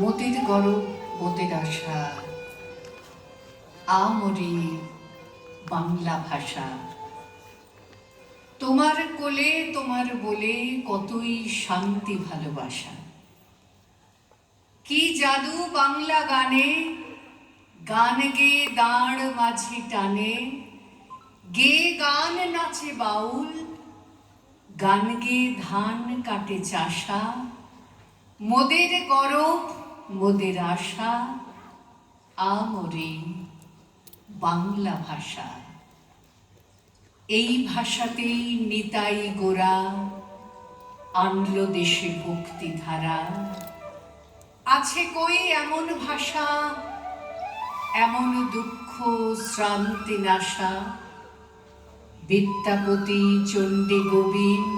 মতির গরব মতির আশা আমরি বাংলা ভাষা। তোমার কোলে তোমার বলে কতই শান্তি ভালোবাসা। কি জাদু বাংলা গানে, গান গে দাঁড় মাঝি টানে, গে গান নাচে বাউল, গান গে ধান কাটে চাষা। মোদের গরব মোদের আশা আমরি বাংলা ভাষা। এই ভাষাতেই নিতাই গোরা আনলো দেশে ভক্তি ধারা। আছে কই এমন ভাষা, এমন দুঃখ শ্রান্তি নাশা। বিদ্যাপতি চণ্ডী গোবিন্দ